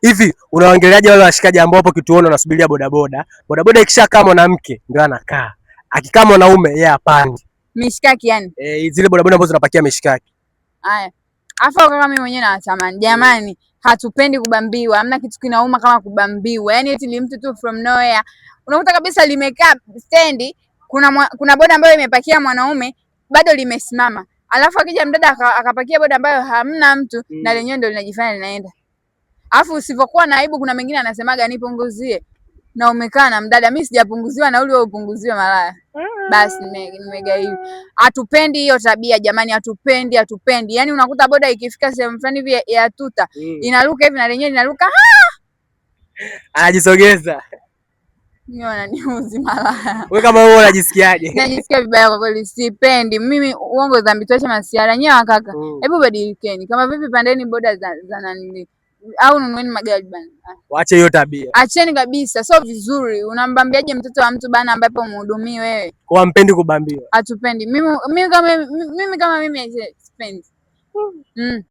Hivi unawaangaliaje wale washikaji ambao hapo kituoni wanasubiria bodaboda? Bodaboda ikishakaa mwanamke ndio anakaa. Akikaa mwanaume yeye hapandi. Mishikaki yani. Zile bodaboda ambazo zinapakia mishikaki. Haya. Afa kama mimi mwenyewe natamani. Jamani, hatupendi kubambiwa. Hamna kitu kinauma kama kubambiwa. Yaani eti mtu tu from nowhere. Unakuta kabisa limekaa stendi, kuna boda ambayo imepakia mwanaume bado limesimama. Alafu akija mdada akapakia boda ambayo hamna mtu na lenyewe ndio linajifanya linaenda. Alafu usipokuwa na aibu, kuna mengine anasemaga nipunguzie. Na umekaa na mdada, mimi sijapunguziwa na ule upunguziwe malaya. Basi nimegaiwa. Hatupendi hiyo tabia jamani, hatupendi. Yaani unakuta boda ikifika sehemu fulani hivi ya tuta, inaruka hivi na lenyewe linaruka. Anajisogeza. Niona ni uzi malaya. Wewe kama wewe unajisikiaje? Najisikia vibaya kwa kweli, sipendi. Mimi uongo dhambi tuache masiara nyewe kaka. Hebu badilikeni. Kama vipi pandeni boda za nani? Au nunueni magari bana. Waache hiyo tabia. Acheni kabisa, sio vizuri. Unambambiaje mtoto wa mtu bana ambaye umhudumii wewe? Kwa mpendi kubambiwa. Hatupendi. Mimi kama mimi sipendi.